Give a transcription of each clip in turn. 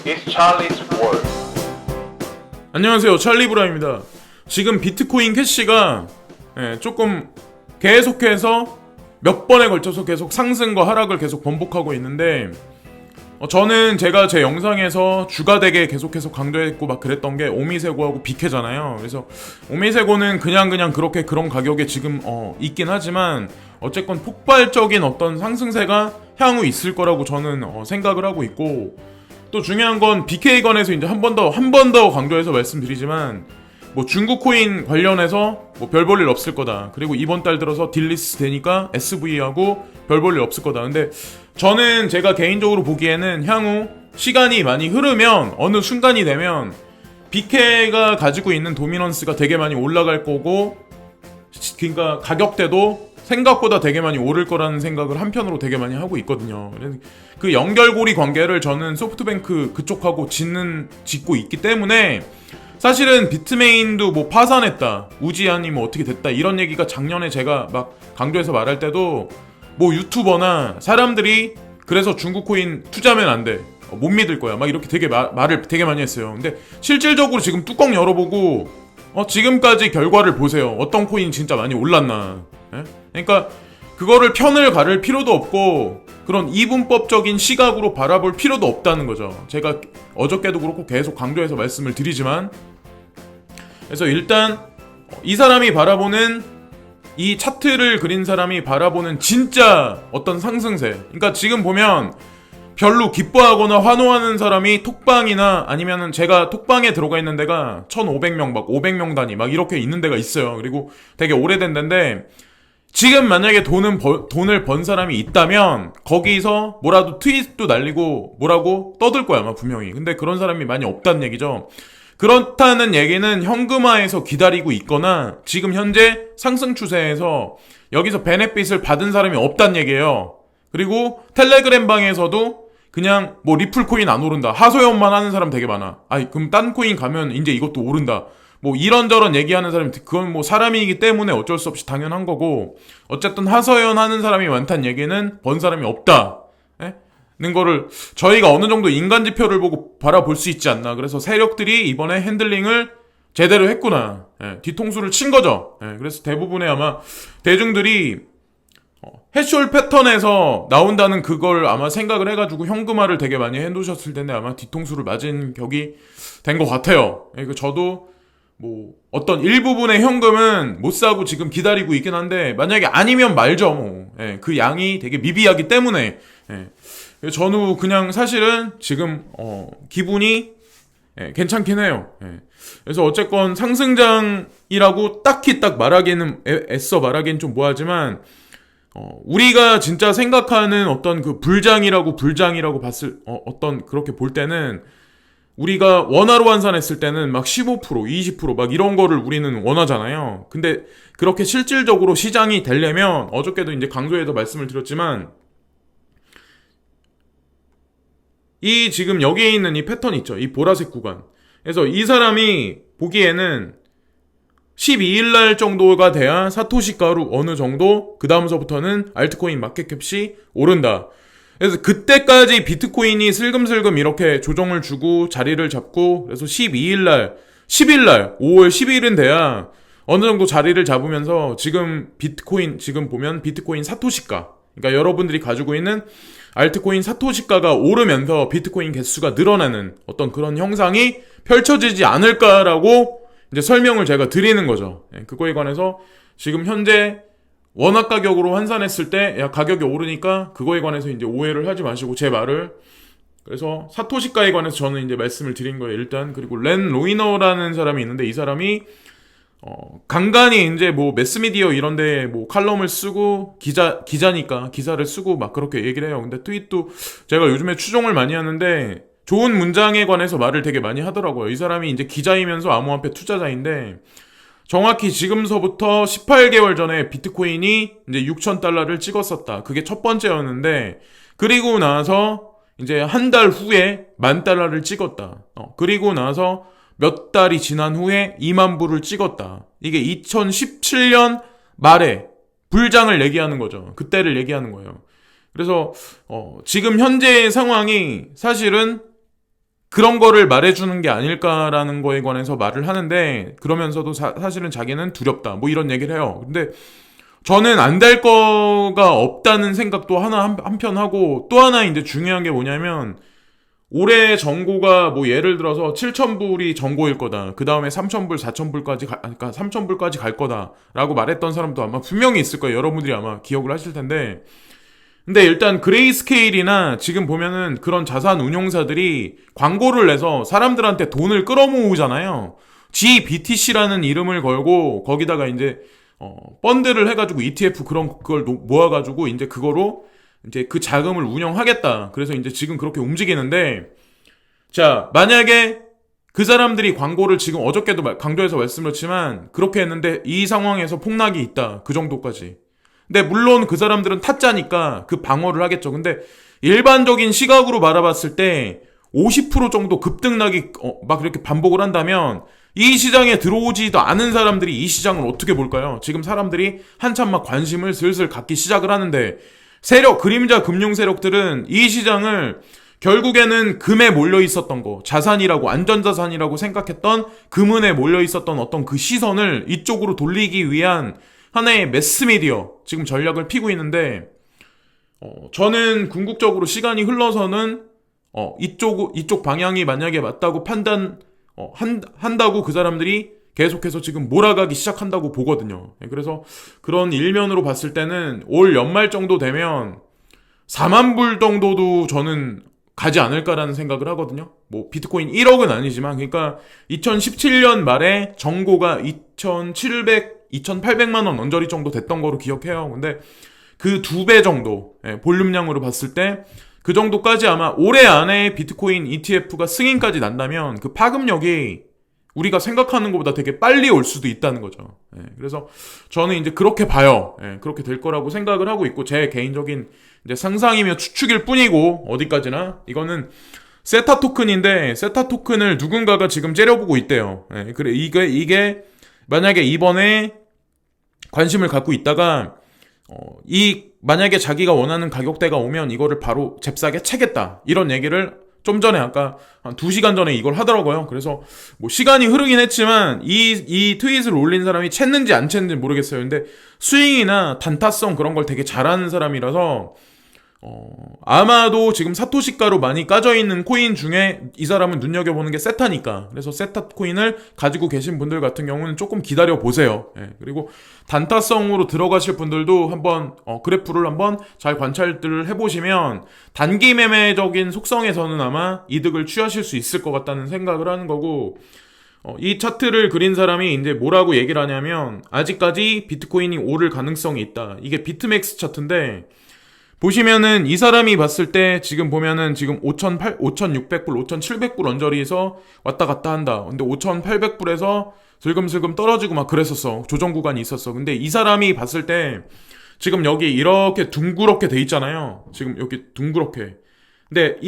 It's Charlie's World. 안녕하세요, 찰리브라입니다. 지금 비트코인 캐시가 조금 계속해서 몇 번에 걸쳐서 계속 상승과 하락을 계속 번복하고 있는데, 저는 제가 제 영상에서 주가 되게 계속해서 강조했고 막 그랬던 게 오미세고하고 비케잖아요. 그래서 오미세고는 그냥 그렇게 그런 가격에 지금 있긴 하지만 어쨌건 폭발적인 어떤 상승세가 향후 있을 거라고 저는 생각을 하고 있고, 또 중요한 건 BK건에서 이제 한 번 더 강조해서 말씀드리지만, 뭐 중국 코인 관련해서 뭐 별 볼 일 없을 거다. 그리고 이번 달 들어서 딜리스트 되니까 SV하고 별 볼 일 없을 거다. 근데 저는 제가 개인적으로 보기에는 향후 시간이 많이 흐르면 어느 순간이 되면 BK가 가지고 있는 도미넌스가 되게 많이 올라갈 거고, 그러니까 가격대도 생각보다 되게 많이 오를 거라는 생각을 한편으로 되게 많이 하고 있거든요. 그 연결고리 관계를 저는 소프트뱅크 그쪽하고 짓고 있기 때문에, 사실은 비트메인도 뭐 파산했다, 우지안이 뭐 어떻게 됐다, 이런 얘기가 작년에 제가 막 강조해서 말할 때도 뭐 유튜버나 사람들이 그래서 중국 코인 투자하면 안 돼, 못 믿을 거야, 막 이렇게 되게 말을 되게 많이 했어요. 근데 실질적으로 지금 뚜껑 열어보고 지금까지 결과를 보세요. 어떤 코인이 진짜 많이 올랐나. 예? 그러니까 그거를 편을 가를 필요도 없고 그런 이분법적인 시각으로 바라볼 필요도 없다는 거죠. 제가 어저께도 그렇고 계속 강조해서 말씀을 드리지만, 그래서 일단 이 사람이 바라보는, 이 차트를 그린 사람이 바라보는 진짜 어떤 상승세, 그러니까 지금 보면 별로 기뻐하거나 환호하는 사람이 톡방이나 아니면은 제가 톡방에 들어가 있는 데가 1,500명 막 500명 단위 막 이렇게 있는 데가 있어요. 그리고 되게 오래된 데인데, 지금 만약에 돈을 번 사람이 있다면 거기서 뭐라도 트윗도 날리고 뭐라고 떠들 거야 아마 분명히. 근데 그런 사람이 많이 없다는 얘기죠. 그렇다는 얘기는 현금화해서 기다리고 있거나 지금 현재 상승 추세에서 여기서 베네핏을 받은 사람이 없다는 얘기예요. 그리고 텔레그램 방에서도 그냥 뭐 리플 코인 안 오른다, 하소연만 하는 사람 되게 많아. 그럼 딴 코인 가면 이제 이것도 오른다, 뭐 이런저런 얘기하는 사람이, 그건 뭐 사람이기 때문에 어쩔 수 없이 당연한 거고, 어쨌든 하소연 하는 사람이 많다는 얘기는 번 사람이 없다 는 거를 저희가 어느 정도 인간 지표를 보고 바라볼 수 있지 않나. 그래서 세력들이 이번에 핸들링을 제대로 했구나, 뒤통수를 친 거죠. 그래서 대부분의 아마 대중들이 해쇼 패턴에서 나온다는 그걸 아마 생각을 해가지고 현금화를 되게 많이 해놓으셨을 텐데 아마 뒤통수를 맞은 격이 된 것 같아요. 저도 뭐 어떤 일부분의 현금은 못 사고 지금 기다리고 있긴 한데, 만약에 아니면 말죠 뭐. 그 양이 되게 미비하기 때문에. 저는 그냥 사실은 지금 기분이 괜찮긴 해요. 그래서 어쨌건 상승장이라고 딱히 딱 말하기는 애써 말하기는 좀 뭐하지만, 우리가 진짜 생각하는 어떤 그 불장이라고 봤을 어떤 그렇게 볼 때는, 우리가 원화로 환산했을 때는 막 15%, 20% 이런 거를 우리는 원하잖아요. 근데 그렇게 실질적으로 시장이 되려면, 어저께도 이제 강조해서 말씀을 드렸지만, 이 지금 여기에 있는 이 패턴 있죠, 이 보라색 구간. 그래서 이 사람이 보기에는 12일날 정도가 돼야 사토시가로 어느 정도, 그 다음서부터는 알트코인 마켓캡이 오른다. 그래서 그때까지 비트코인이 슬금슬금 이렇게 조정을 주고 자리를 잡고, 그래서 12일날, 10일날, 5월 10일은 돼야 어느 정도 자리를 잡으면서, 지금 비트코인, 지금 보면 비트코인 사토시가, 그러니까 여러분들이 가지고 있는 알트코인 사토시가가 오르면서 비트코인 개수가 늘어나는 어떤 그런 형상이 펼쳐지지 않을까라고 이제 설명을 제가 드리는 거죠. 그거에 관해서 지금 현재 원화 가격으로 환산했을 때 가격이 오르니까 그거에 관해서 이제 오해를 하지 마시고 제 말을. 그래서 사토시가에 관해서 저는 이제 말씀을 드린 거예요, 일단. 그리고 렌 로이너라는 사람이 있는데, 이 사람이 간간히 이제 뭐 매스미디어 이런데 뭐 칼럼을 쓰고, 기자니까 기사를 쓰고 막 그렇게 얘기를 해요. 근데 트윗도 제가 요즘에 추종을 많이 하는데 좋은 문장에 관해서 말을 되게 많이 하더라고요. 이 사람이 이제 기자이면서 암호화폐 투자자인데, 정확히 지금서부터 18개월 전에 비트코인이 이제 6,000달러를 찍었었다. 그게 첫 번째였는데, 그리고 나서 이제 한 달 후에 10,000달러를 찍었다. 그리고 나서 몇 달이 지난 후에 2만 불을 찍었다. 이게 2017년 말에 불장을 얘기하는 거죠. 그때를 얘기하는 거예요. 그래서 지금 현재의 상황이 사실은 그런 거를 말해주는 게 아닐까라는 거에 관해서 말을 하는데, 그러면서도 사실은 자기는 두렵다 뭐 이런 얘기를 해요. 근데 저는 안 될 거가 없다는 생각도 한편 하고, 또 하나 이제 중요한 게 뭐냐면, 올해 정고가 뭐 예를 들어서 7,000불이 정고일 거다. 그 다음에 3,000불, 4,000불까지 그러니까 3,000불까지 갈 거다라고 말했던 사람도 아마 분명히 있을 거예요. 여러분들이 아마 기억을 하실 텐데. 근데 일단 그레이스케일이나 지금 보면은 그런 자산 운용사들이 광고를 내서 사람들한테 돈을 끌어모으잖아요. GBTC라는 이름을 걸고 거기다가 이제 펀드를 해가지고 ETF 그걸 모아가지고 이제 그거로 이제 그 자금을 운영하겠다. 그래서 이제 지금 그렇게 움직이는데, 자, 만약에 그 사람들이 광고를 지금 어저께도 강조해서 말씀드렸지만 그렇게 했는데 이 상황에서 폭락이 있다. 그 정도까지. 근데 물론 그 사람들은 타짜니까 그 방어를 하겠죠. 근데 일반적인 시각으로 바라봤을 때 50% 정도 급등락이 막 이렇게 반복을 한다면 이 시장에 들어오지도 않은 사람들이 이 시장을 어떻게 볼까요? 지금 사람들이 한참 막 관심을 슬슬 갖기 시작을 하는데, 그림자 금융 세력들은 이 시장을 결국에는 금에 몰려 있었던 거, 자산이라고, 안전자산이라고 생각했던 금은에 몰려 있었던 어떤 그 시선을 이쪽으로 돌리기 위한 하나의 매스미디어, 지금 전략을 피고 있는데, 저는 궁극적으로 시간이 흘러서는, 이쪽 방향이 만약에 맞다고 한다고 그 사람들이 계속해서 지금 몰아가기 시작한다고 보거든요. 그래서 그런 일면으로 봤을 때는 올 연말 정도 되면 4만 불 정도도 저는 가지 않을까라는 생각을 하거든요. 뭐 비트코인 1억은 아니지만, 그러니까 2017년 말에 정고가 2,800만 원 언저리 정도 됐던 거로 기억해요. 근데 그 2배 정도 볼륨량으로 봤을 때 그 정도까지 아마 올해 안에 비트코인 ETF가 승인까지 난다면 그 파급력이 우리가 생각하는 것보다 되게 빨리 올 수도 있다는 거죠. 그래서 저는 이제 그렇게 봐요. 그렇게 될 거라고 생각을 하고 있고, 제 개인적인 이제 상상이며 추측일 뿐이고, 어디까지나 이거는 세타 토큰인데, 세타 토큰을 누군가가 지금 째려보고 있대요. 그래, 이게 만약에 이번에 관심을 갖고 있다가 만약에 자기가 원하는 가격대가 오면 이거를 바로 잽싸게 채겠다, 이런 얘기를 좀 전에 아까 한 2시간 전에 이걸 하더라고요. 그래서 뭐 시간이 흐르긴 했지만 이 트윗을 올린 사람이 챘는지 안 챘는지 모르겠어요. 근데 스윙이나 단타성 그런 걸 되게 잘하는 사람이라서 아마도 지금 사토시가로 많이 까져있는 코인 중에 이 사람은 눈여겨보는 게 세타니까. 그래서 세타 코인을 가지고 계신 분들 같은 경우는 조금 기다려보세요. 그리고 단타성으로 들어가실 분들도 한번 그래프를 한번 잘 관찰들을 해보시면 단기 매매적인 속성에서는 아마 이득을 취하실 수 있을 것 같다는 생각을 하는 거고, 이 차트를 그린 사람이 이제 뭐라고 얘기를 하냐면, 아직까지 비트코인이 오를 가능성이 있다. 이게 비트맥스 차트인데, 보시면은 이 사람이 봤을 때 지금 보면은 지금 5,600불, 5,700불 언저리에서 왔다 갔다 한다. 근데 5,800불에서 슬금슬금 떨어지고 막 그랬었어. 조정 구간이 있었어. 근데 이 사람이 봤을 때 지금 여기 이렇게 둥그렇게 돼 있잖아요. 지금 여기 둥그렇게. 근데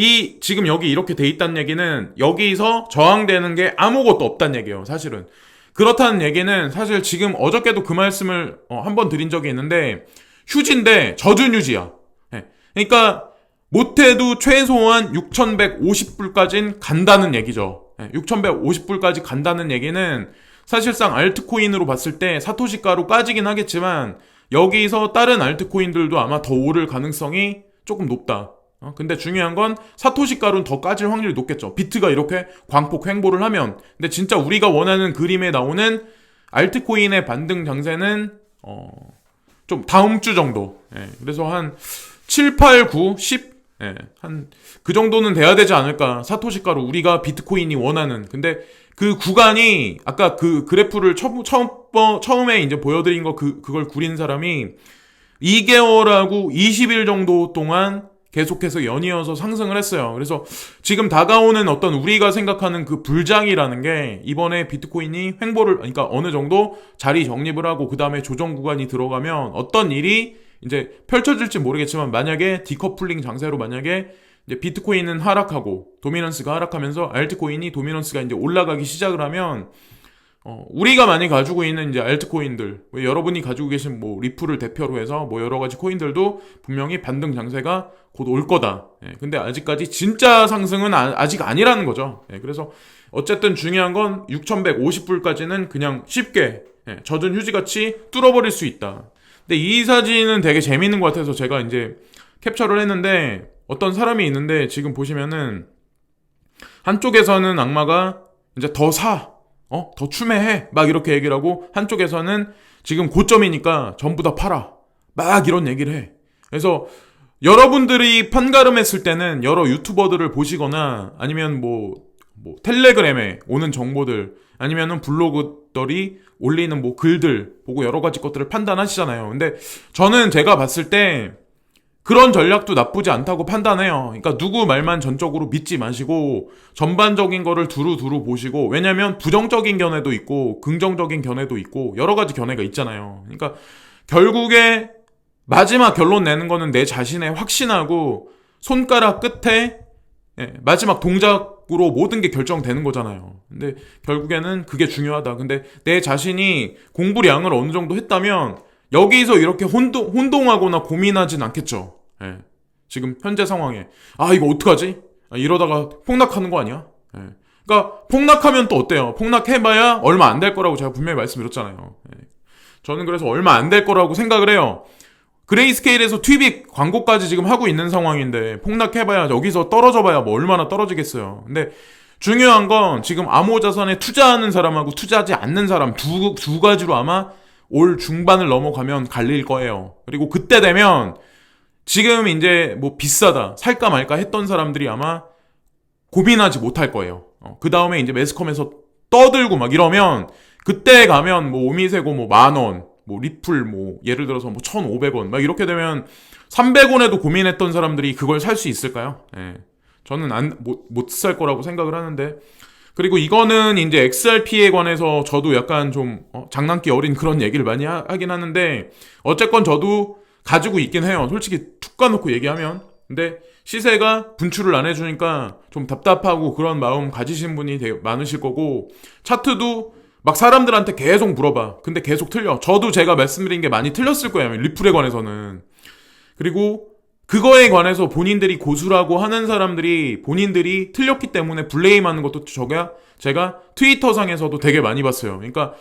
지금 여기 이렇게 돼 있다는 얘기는 여기서 저항되는 게 아무것도 없다는 얘기예요. 사실은. 그렇다는 얘기는 사실 지금 어저께도 그 말씀을 한번 드린 적이 있는데, 휴지인데 젖은 휴지야. 그러니까 못해도 최소한 6,150불까지는 간다는 얘기죠. 6,150불까지 간다는 얘기는 사실상 알트코인으로 봤을 때 사토시가로 까지긴 하겠지만 여기서 다른 알트코인들도 아마 더 오를 가능성이 조금 높다. 근데 중요한 건 사토시가로는 더 까질 확률이 높겠죠. 비트가 이렇게 광폭 횡보를 하면. 근데 진짜 우리가 원하는 그림에 나오는 알트코인의 반등 장세는 좀 다음 주 정도. 그래서 한 7, 8, 9, 10, 한 그 정도는 돼야 되지 않을까. 사토시가로 우리가 비트코인이 원하는. 근데 그 구간이 아까 그 그래프를 처음에 이제 보여드린 거 그걸 구린 사람이 2개월하고 20일 정도 동안 계속해서 연이어서 상승을 했어요. 그래서 지금 다가오는 어떤 우리가 생각하는 그 불장이라는 게 이번에 비트코인이 그러니까 어느 정도 자리 정립을 하고 그 다음에 조정 구간이 들어가면 어떤 일이 이제 펼쳐질지 모르겠지만, 만약에 디커플링 장세로 만약에 이제 비트코인은 하락하고 도미넌스가 하락하면서 알트코인이 도미넌스가 이제 올라가기 시작을 하면 우리가 많이 가지고 있는 이제 알트코인들, 여러분이 가지고 계신 뭐 리플을 대표로 해서 뭐 여러 가지 코인들도 분명히 반등 장세가 곧 올 거다. 근데 아직까지 진짜 상승은 아직 아니라는 거죠. 그래서 어쨌든 중요한 건 6,150불까지는 그냥 쉽게 젖은 휴지같이 뚫어버릴 수 있다. 근데 이 사진은 되게 재밌는 것 같아서 제가 이제 캡처를 했는데, 어떤 사람이 있는데 지금 보시면은 한쪽에서는 악마가 이제 더 추매해 막 이렇게 얘기를 하고, 한쪽에서는 지금 고점이니까 전부 다 팔아 막 이런 얘기를 해. 그래서 여러분들이 판가름했을 때는 여러 유튜버들을 보시거나 아니면 뭐 텔레그램에 오는 정보들 아니면은 블로그들이 올리는 뭐 글들 보고 여러 가지 것들을 판단하시잖아요. 근데 저는 제가 봤을 때 그런 전략도 나쁘지 않다고 판단해요. 그러니까 누구 말만 전적으로 믿지 마시고 전반적인 거를 두루두루 보시고, 왜냐면 부정적인 견해도 있고 긍정적인 견해도 있고 여러 가지 견해가 있잖아요. 그러니까 결국에 마지막 결론 내는 거는 내 자신에 확신하고 손가락 끝에 마지막 동작으로 모든 게 결정되는 거잖아요. 근데 결국에는 그게 중요하다. 근데 내 자신이 공부량을 어느 정도 했다면 여기서 이렇게 혼동하거나 고민하진 않겠죠. 지금 현재 상황에 이거 어떡하지? 이러다가 폭락하는 거 아니야? 그러니까 폭락하면 또 어때요? 폭락해봐야 얼마 안 될 거라고 제가 분명히 말씀드렸잖아요. 저는 그래서 얼마 안 될 거라고 생각을 해요. 그레이스케일에서 투입 광고까지 지금 하고 있는 상황인데 폭락해봐야, 여기서 떨어져봐야 뭐 얼마나 떨어지겠어요. 근데 중요한 건 지금 암호자산에 투자하는 사람하고 투자하지 않는 사람 두 가지로 아마 올 중반을 넘어가면 갈릴 거예요. 그리고 그때 되면 지금 이제 뭐 비싸다 살까 말까 했던 사람들이 아마 고민하지 못할 거예요. 그 다음에 이제 매스컴에서 떠들고 막 이러면 그때 가면 뭐 오미세고 뭐 10,000원, 뭐 리플 뭐 예를 들어서 뭐 1,500원 막 이렇게 되면 300원에도 고민했던 사람들이 그걸 살 수 있을까요? 저는 못 살 거라고 생각을 하는데, 그리고 이거는 이제 XRP에 관해서 저도 약간 좀 장난기 어린 그런 얘기를 많이 하긴 하는데, 어쨌건 저도 가지고 있긴 해요. 솔직히 툭 까놓고 얘기하면. 근데 시세가 분출을 안 해주니까 좀 답답하고 그런 마음 가지신 분이 되게 많으실 거고, 차트도 막 사람들한테 계속 물어봐. 근데 계속 틀려. 저도 제가 말씀드린 게 많이 틀렸을 거예요. 리플에 관해서는. 그리고 그거에 관해서 본인들이 고수라고 하는 사람들이 본인들이 틀렸기 때문에 블레임하는 것도 제가 트위터상에서도 되게 많이 봤어요. 그러니까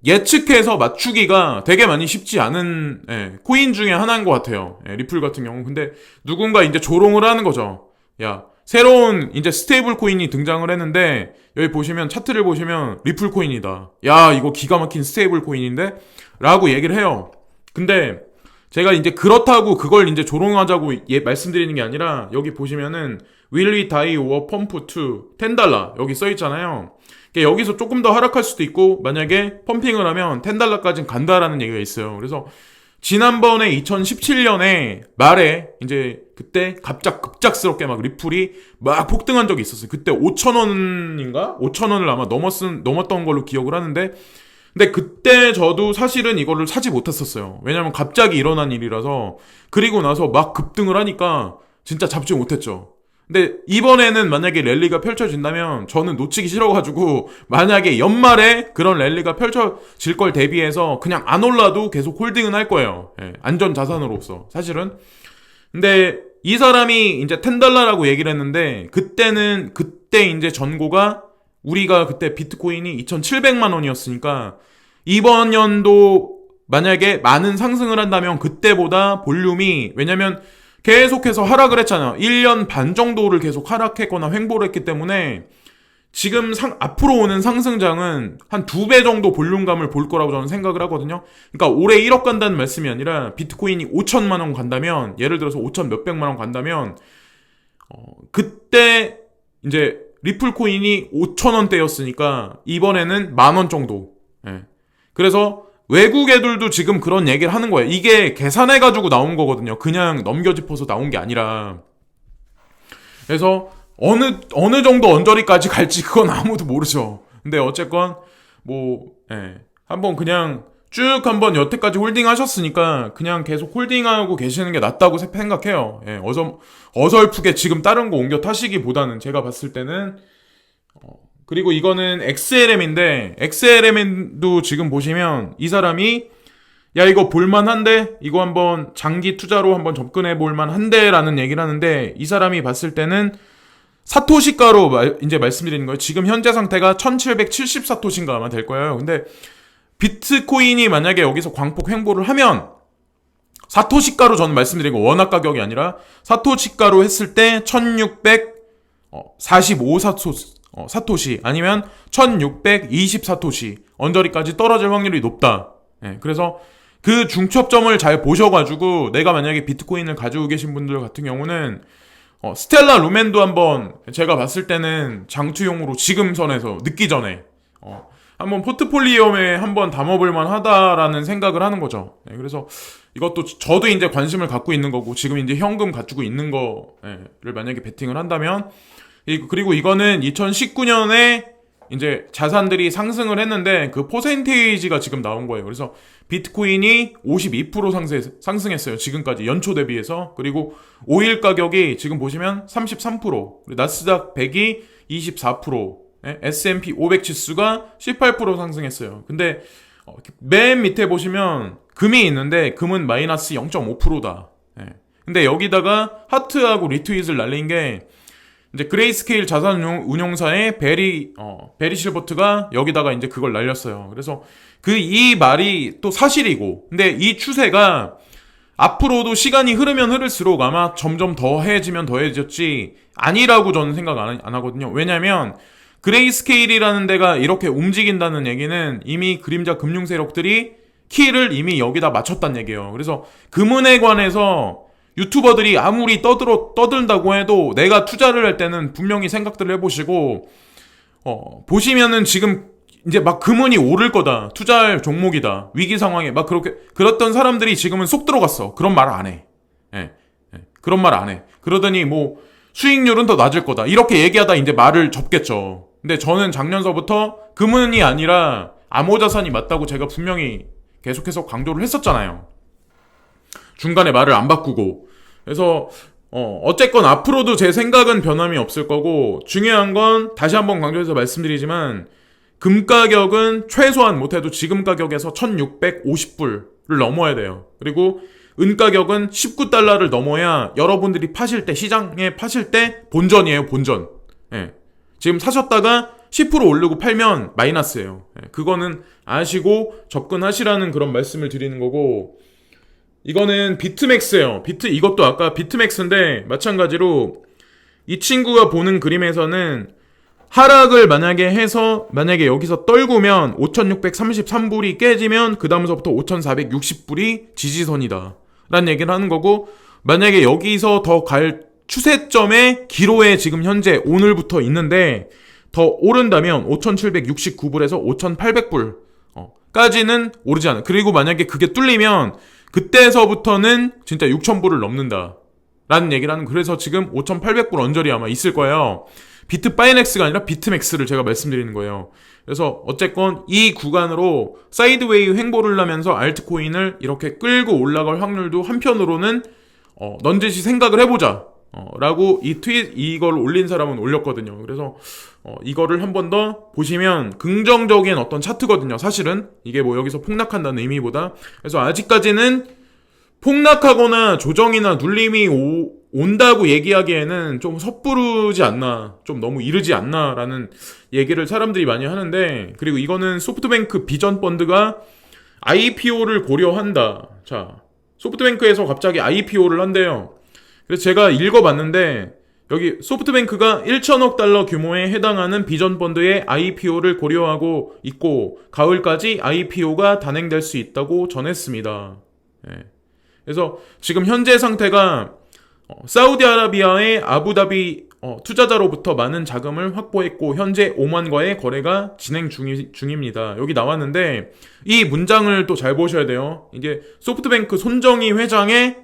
예측해서 맞추기가 되게 많이 쉽지 않은 코인 중에 하나인 것 같아요. 리플 같은 경우. 근데 누군가 이제 조롱을 하는 거죠. 야, 새로운 이제 스테이블 코인이 등장을 했는데 여기 보시면 차트를 보시면 리플 코인이다. 야, 이거 기가 막힌 스테이블 코인인데? 라고 얘기를 해요. 근데 제가 이제 그렇다고 그걸 이제 조롱하자고 말씀드리는 게 아니라, 여기 보시면은 Will we die or pump to $10 여기 써있잖아요. 그러니까 여기서 조금 더 하락할 수도 있고, 만약에 펌핑을 하면 $10까지는 간다라는 얘기가 있어요. 그래서 지난번에 2017년에 말에 이제 그때 급작스럽게 막 리플이 막 폭등한 적이 있었어요. 그때 5,000원인가? 5,000원을 아마 넘었던 걸로 기억을 하는데, 근데 그때 저도 사실은 이거를 사지 못했었어요. 왜냐면 갑자기 일어난 일이라서. 그리고 나서 막 급등을 하니까 진짜 잡지 못했죠. 근데 이번에는 만약에 랠리가 펼쳐진다면 저는 놓치기 싫어가지고, 만약에 연말에 그런 랠리가 펼쳐질 걸 대비해서 그냥 안 올라도 계속 홀딩은 할 거예요. 안전 자산으로서 사실은. 근데 이 사람이 이제 $10라고 얘기를 했는데, 그때 이제 전고가, 우리가 그때 비트코인이 2,700만 원이었으니까 이번 연도 만약에 많은 상승을 한다면 그때보다 볼륨이, 왜냐면 계속해서 하락을 했잖아요. 1년 반 정도를 계속 하락했거나 횡보를 했기 때문에 지금 앞으로 오는 상승장은 한 2배 정도 볼륨감을 볼 거라고 저는 생각을 하거든요. 그러니까 올해 1억 간다는 말씀이 아니라 비트코인이 5천만 원 간다면, 예를 들어서 5천 몇백만 원 간다면 그때 이제 리플 코인이 5,000원대였으니까 이번에는 10,000원 정도. 그래서 외국 애들도 지금 그런 얘기를 하는 거예요. 이게 계산해가지고 나온 거거든요. 그냥 넘겨짚어서 나온 게 아니라. 그래서 어느 정도 언저리까지 갈지 그건 아무도 모르죠. 근데 어쨌건 한번 그냥 쭉 한번 여태까지 홀딩 하셨으니까 그냥 계속 홀딩하고 계시는 게 낫다고 생각해요. 어설프게 지금 다른 거 옮겨 타시기보다는, 제가 봤을 때는 그리고 이거는 XLM인데 XLM도 지금 보시면 이 사람이 야 이거 볼만한데? 이거 한번 장기 투자로 한번 접근해 볼만한데? 라는 얘기를 하는데 이 사람이 봤을 때는 사토시가로 이제 말씀드리는 거예요. 지금 현재 상태가 1770 사토시인가 아마 될 거예요. 근데 비트코인이 만약에 여기서 광폭 횡보를 하면 사토시가로 저는 말씀드린 거 원화 가격이 아니라 사토시가로 했을 때 1645 사토시 아니면 1620 사토시 언저리까지 떨어질 확률이 높다. 예, 그래서 그 중첩점을 잘 보셔가지고 내가 만약에 비트코인을 가지고 계신 분들 같은 경우는 스텔라 루멘도 한번 제가 봤을 때는 장투용으로 지금 선에서 늦기 전에 한번 포트폴리오에 한번 담아볼 만하다라는 생각을 하는 거죠. 네, 그래서 이것도 저도 이제 관심을 갖고 있는 거고 지금 이제 현금 가지고 있는 거를 만약에 베팅을 한다면 그리고 이거는 2019년에 이제 자산들이 상승을 했는데 그 퍼센테이지가 지금 나온 거예요. 그래서 비트코인이 52% 상승했어요. 지금까지 연초 대비해서. 그리고 오일 가격이 지금 보시면 33%, 나스닥 100이 24%, S&P 500 지수가 18% 상승했어요. 근데 맨 밑에 보시면 금이 있는데 금은 마이너스 0.5%다. 근데 여기다가 하트하고 리트윗을 날린 게 이제 그레이스케일 자산 운용사의 베리 실버트가 여기다가 이제 그걸 날렸어요. 그래서 이 말이 또 사실이고, 근데 이 추세가 앞으로도 시간이 흐르면 흐를수록 아마 점점 더해지면 더해졌지 아니라고 저는 생각 안 하거든요. 왜냐면 그레이스케일이라는 데가 이렇게 움직인다는 얘기는 이미 그림자 금융 세력들이 키를 이미 여기다 맞췄다는 얘기예요. 그래서 금은에 관해서 유튜버들이 아무리 떠든다고 해도 내가 투자를 할 때는 분명히 생각들을 해보시고 보시면은 지금 이제 막 금은이 오를 거다, 투자할 종목이다, 위기 상황에 막 그렇게 그랬던 사람들이 지금은 쏙 들어갔어. 그런 말 안 해. 그런 말 안 해. 그러더니 뭐 수익률은 더 낮을 거다 이렇게 얘기하다 이제 말을 접겠죠. 근데 저는 작년서부터 금은이 아니라 암호자산이 맞다고 제가 분명히 계속해서 강조를 했었잖아요. 중간에 말을 안 바꾸고. 그래서 어쨌건 앞으로도 제 생각은 변함이 없을 거고, 중요한 건 다시 한번 강조해서 말씀드리지만 금 가격은 최소한 못해도 지금 가격에서 1650불을 넘어야 돼요. 그리고 은 가격은 19달러를 넘어야 여러분들이 파실 때, 시장에 파실 때 본전이에요. 본전. 지금 사셨다가 10% 오르고 팔면 마이너스예요. 그거는 아시고 접근하시라는 그런 말씀을 드리는 거고, 이거는 비트맥스예요. 이것도 아까 비트맥스인데 마찬가지로 이 친구가 보는 그림에서는 하락을 만약에 해서 만약에 여기서 떨구면 5633불이 깨지면 그 다음서부터 5460불이 지지선이다 라는 얘기를 하는 거고, 만약에 여기서 더 갈 추세점의 기로에 지금 현재 오늘부터 있는데 더 오른다면 5769불에서 5800불 까지는 오르지 않아. 그리고 만약에 그게 뚫리면 그때서부터는 진짜 6000불을 넘는다 라는 얘기를 하는. 그래서 지금 5800불 언저리 아마 있을 거예요. 비트바이넥스가 아니라 비트맥스를 제가 말씀드리는 거예요. 그래서 어쨌건 이 구간으로 사이드웨이 횡보를 하면서 알트코인을 이렇게 끌고 올라갈 확률도 한편으로는 넌지시 생각을 해보자 라고 이걸 올린 사람은 올렸거든요. 그래서 이거를 한 번 더 보시면 긍정적인 어떤 차트거든요. 사실은 이게 뭐 여기서 폭락한다는 의미보다. 그래서 아직까지는 폭락하거나 조정이나 눌림이 온다고 얘기하기에는 좀 섣부르지 않나, 좀 너무 이르지 않나 라는 얘기를 사람들이 많이 하는데, 그리고 이거는 소프트뱅크 비전 펀드가 IPO를 고려한다. 자, 소프트뱅크에서 갑자기 IPO를 한대요. 그래서 제가 읽어봤는데 여기 소프트뱅크가 1천억 달러 규모에 해당하는 비전 펀드의 IPO를 고려하고 있고 가을까지 IPO가 단행될 수 있다고 전했습니다. 그래서 지금 현재 상태가 사우디아라비아의 아부다비 투자자로부터 많은 자금을 확보했고 현재 오만과의 거래가 진행 중입니다. 여기 나왔는데 이 문장을 또 잘 보셔야 돼요. 이게 소프트뱅크 손정희 회장의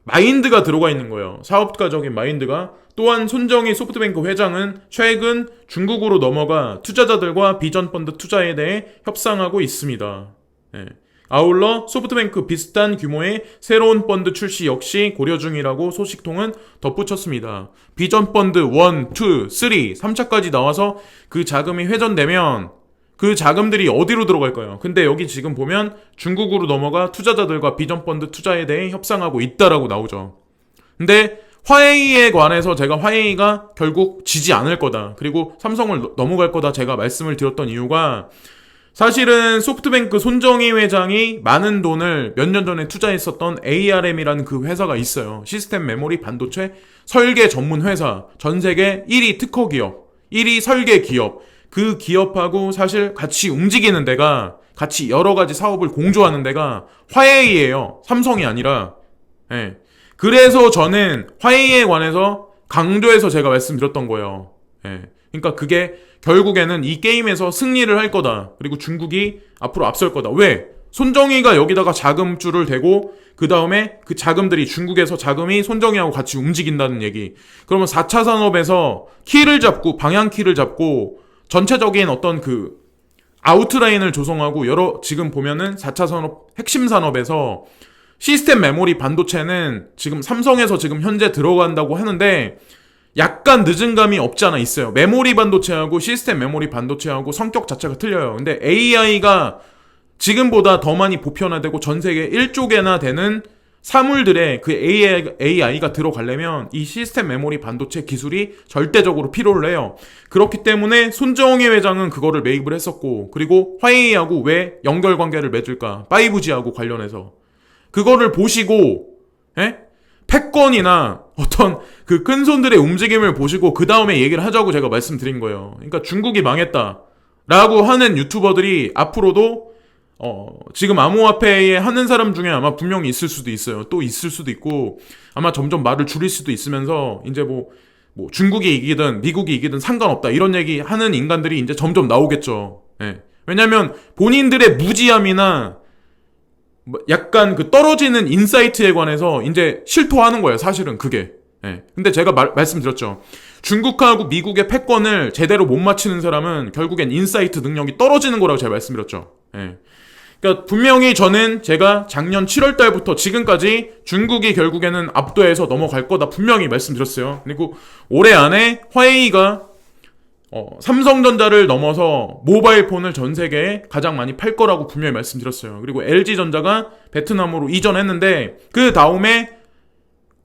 마인드가 들어가 있는 거예요. 사업가적인 마인드가. 또한 손정희 소프트뱅크 회장은 최근 중국으로 넘어가 투자자들과 비전펀드 투자에 대해 협상하고 있습니다. 아울러 소프트뱅크 비슷한 규모의 새로운 펀드 출시 역시 고려 중이라고 소식통은 덧붙였습니다. 비전 펀드 1, 2, 3, 3차까지 나와서 그 자금이 회전되면 그 자금들이 어디로 들어갈까요? 근데 여기 지금 보면 중국으로 넘어가 투자자들과 비전 펀드 투자에 대해 협상하고 있다라고 나오죠. 근데 화웨이에 관해서 제가 화웨이가 결국 지지 않을 거다. 그리고 삼성을 넘어갈 거다 제가 말씀을 드렸던 이유가 사실은 소프트뱅크 손정희 회장이 많은 돈을 몇 년 전에 투자했었던 ARM이라는 그 회사가 있어요. 시스템 메모리 반도체 설계 전문 회사. 전 세계 1위 특허 기업, 1위 설계 기업. 그 기업하고 사실 같이 움직이는 데가, 같이 여러 가지 사업을 공조하는 데가 화웨이예요. 삼성이 아니라. 예. 그래서 저는 화웨이에 관해서 강조해서 제가 말씀드렸던 거예요. 예. 그러니까 그게 결국에는 이 게임에서 승리를 할 거다. 그리고 중국이 앞으로 앞설 거다. 왜? 손정희가 여기다가 자금줄을 대고 그 다음에 그 자금들이 중국에서 자금이 손정희하고 같이 움직인다는 얘기. 그러면 4차 산업에서 키를 잡고 방향 키를 잡고 전체적인 어떤 그 아웃라인을 조성하고 여러 지금 보면은 4차 산업 핵심 산업에서 시스템 메모리 반도체는 지금 삼성에서 지금 현재 들어간다고 하는데 약간 늦은 감이 없지 않아 있어요. 메모리 반도체하고 시스템 메모리 반도체하고 성격 자체가 틀려요. 근데 AI가 지금보다 더 많이 보편화되고 전 세계 1조 개나 되는 사물들의 그 AI가 들어가려면 이 시스템 메모리 반도체 기술이 절대적으로 필요를 해요. 그렇기 때문에 손정희 회장은 그거를 매입을 했었고, 그리고 화웨이하고 왜 연결관계를 맺을까? 5G하고 관련해서. 그거를 보시고, 패권이나 어떤 그 큰손들의 움직임을 보시고 그 다음에 얘기를 하자고 제가 말씀드린 거예요. 그러니까 중국이 망했다 라고 하는 유튜버들이 앞으로도 지금 암호화폐에 하는 사람 중에 아마 분명히 있을 수도 있어요. 또 있을 수도 있고 아마 점점 말을 줄일 수도 있으면서 이제 뭐 중국이 이기든 미국이 이기든 상관없다 이런 얘기 하는 인간들이 이제 점점 나오겠죠. 예. 왜냐면 본인들의 무지함이나 약간 그 떨어지는 인사이트에 관해서 이제 실토하는 거예요. 사실은 그게. 예. 근데 제가 말씀드렸죠. 중국하고 미국의 패권을 제대로 못 맞추는 사람은 결국엔 인사이트 능력이 떨어지는 거라고 제가 말씀드렸죠. 예. 그러니까 분명히 저는 제가 작년 7월 달부터 지금까지 중국이 결국에는 압도해서 넘어갈 거다 분명히 말씀드렸어요. 그리고 올해 안에 화웨이가 삼성전자를 넘어서 모바일 폰을 전 세계에 가장 많이 팔 거라고 분명히 말씀드렸어요. 그리고 LG전자가 베트남으로 이전했는데 그 다음에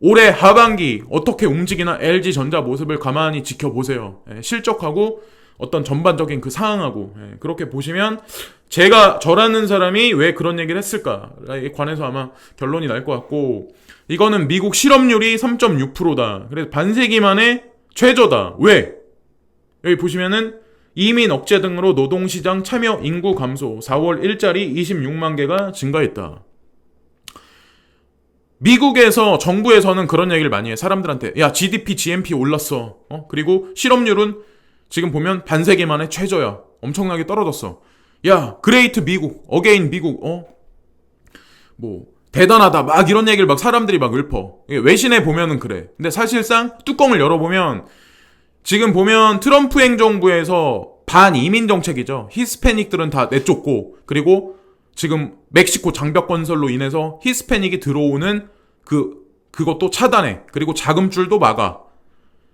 올해 하반기 어떻게 움직이나 LG전자 모습을 가만히 지켜보세요. 실적하고 어떤 전반적인 그 상황하고 그렇게 보시면 제가 저라는 사람이 왜 그런 얘기를 했을까에 관해서 아마 결론이 날 것 같고, 이거는 미국 실업률이 3.6%다. 그래서 반세기 만에 최저다. 왜? 여기 보시면은 이민 억제 등으로 노동시장 참여 인구 감소 4월 일자리 26만 개가 증가했다. 미국에서 정부에서는 그런 얘기를 많이 해. 사람들한테 야 GDP, GNP 올랐어. 그리고 실업률은 지금 보면 반세기 만에 최저야. 엄청나게 떨어졌어. 야 그레이트 미국, 어게인 미국, 뭐 대단하다 막 이런 얘기를 막 사람들이 막 읊어. 외신에 보면은 그래. 근데 사실상 뚜껑을 열어보면 지금 보면 트럼프 행정부에서 반이민 정책이죠. 히스패닉들은 다 내쫓고, 그리고 지금 멕시코 장벽 건설로 인해서 히스패닉이 들어오는 그것도 차단해. 그리고 자금줄도 막아.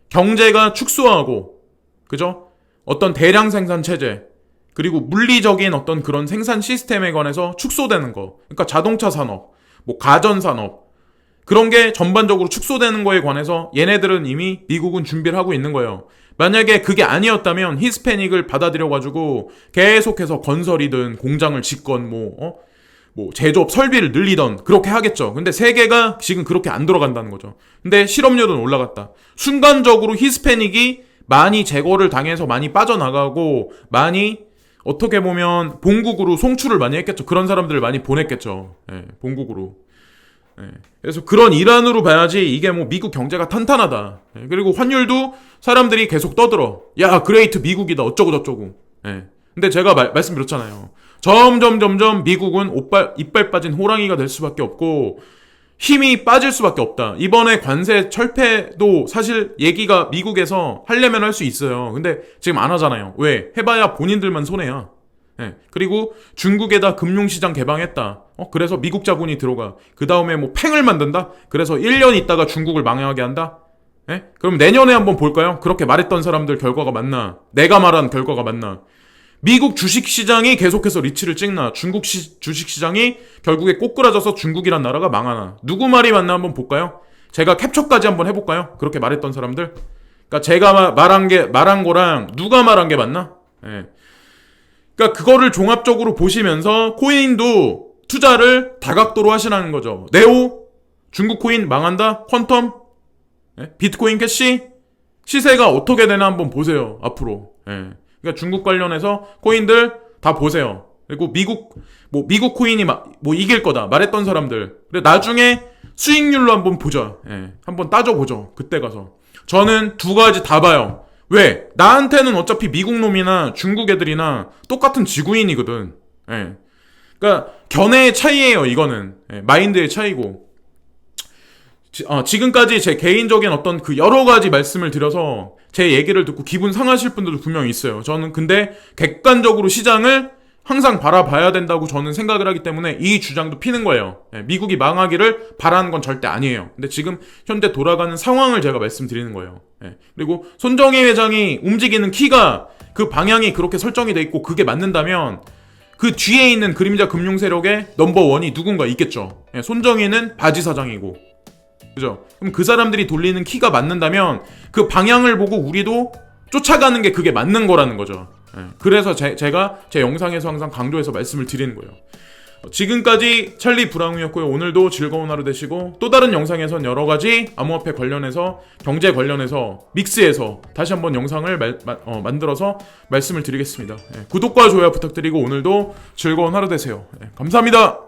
경제가 축소하고, 그죠? 어떤 대량 생산 체제, 그리고 물리적인 어떤 그런 생산 시스템에 관해서 축소되는 거. 그러니까 자동차 산업, 뭐 가전 산업, 그런 게 전반적으로 축소되는 거에 관해서 얘네들은 이미 미국은 준비를 하고 있는 거예요. 만약에 그게 아니었다면 히스패닉을 받아들여가지고 계속해서 건설이든 공장을 짓건 뭐 제조업 설비를 늘리던 그렇게 하겠죠. 근데 세계가 지금 그렇게 안 돌아간다는 거죠. 근데 실업률은 올라갔다. 순간적으로 히스패닉이 많이 제거를 당해서 많이 빠져나가고 많이 어떻게 보면 본국으로 송출을 많이 했겠죠. 그런 사람들을 많이 보냈겠죠. 본국으로. 그래서 그런 일환으로 봐야지 이게 뭐 미국 경제가 탄탄하다. 그리고 환율도 사람들이 계속 떠들어. 야 그레이트 미국이다 어쩌고 저쩌고. 근데 제가 말씀드렸잖아요. 점점 미국은 이빨 빠진 호랑이가 될 수밖에 없고 힘이 빠질 수밖에 없다. 이번에 관세 철폐도 사실 얘기가 미국에서 하려면 할 수 있어요. 근데 지금 안 하잖아요. 왜? 해봐야 본인들만 손해야. 그리고 중국에다 금융시장 개방했다. 그래서 미국 자본이 들어가. 그 다음에 뭐 팽을 만든다? 그래서 1년 있다가 중국을 망하게 한다? 그럼 내년에 한번 볼까요? 그렇게 말했던 사람들 결과가 맞나? 내가 말한 결과가 맞나? 미국 주식시장이 계속해서 리치를 찍나? 중국 주식시장이 결국에 꼬꾸라져서 중국이란 나라가 망하나? 누구 말이 맞나 한번 볼까요? 제가 캡처까지 한번 해볼까요? 그렇게 말했던 사람들? 그러니까 제가 말한 거랑 누가 말한 게 맞나? 그러니까 그거를 종합적으로 보시면서 코인도 투자를 다각도로 하시라는 거죠. 네오? 중국 코인 망한다? 퀀텀? 비트코인 캐시? 시세가 어떻게 되나 한번 보세요. 앞으로. 그러니까 중국 관련해서 코인들 다 보세요. 그리고 미국 코인이 이길 거다 말했던 사람들. 그래 나중에 수익률로 한번 보자. 한번 따져보죠. 그때 가서. 저는 두 가지 다 봐요. 왜? 나한테는 어차피 미국 놈이나 중국 애들이나 똑같은 지구인이거든. 그러니까 견해의 차이예요. 이거는 마인드의 차이고. 지금까지 제 개인적인 어떤 그 여러 가지 말씀을 드려서 제 얘기를 듣고 기분 상하실 분들도 분명히 있어요. 저는 근데 객관적으로 시장을 항상 바라봐야 된다고 저는 생각을 하기 때문에 이 주장도 피는 거예요. 미국이 망하기를 바라는 건 절대 아니에요. 근데 지금 현재 돌아가는 상황을 제가 말씀드리는 거예요. 그리고 손정희 회장이 움직이는 키가 그 방향이 그렇게 설정이 돼 있고 그게 맞는다면 그 뒤에 있는 그림자 금융 세력의 넘버원이 누군가 있겠죠. 손정희는 바지 사장이고, 그죠? 그럼 그 사람들이 돌리는 키가 맞는다면 그 방향을 보고 우리도 쫓아가는 게 그게 맞는 거라는 거죠. 그래서 제가 제 영상에서 항상 강조해서 말씀을 드리는 거예요. 지금까지 찰리 브라운이었고요. 오늘도 즐거운 하루 되시고, 또 다른 영상에선 여러 가지 암호화폐 관련해서, 경제 관련해서 믹스해서 다시 한번 영상을 만들어서 말씀을 드리겠습니다. 구독과 좋아요 부탁드리고 오늘도 즐거운 하루 되세요. 감사합니다.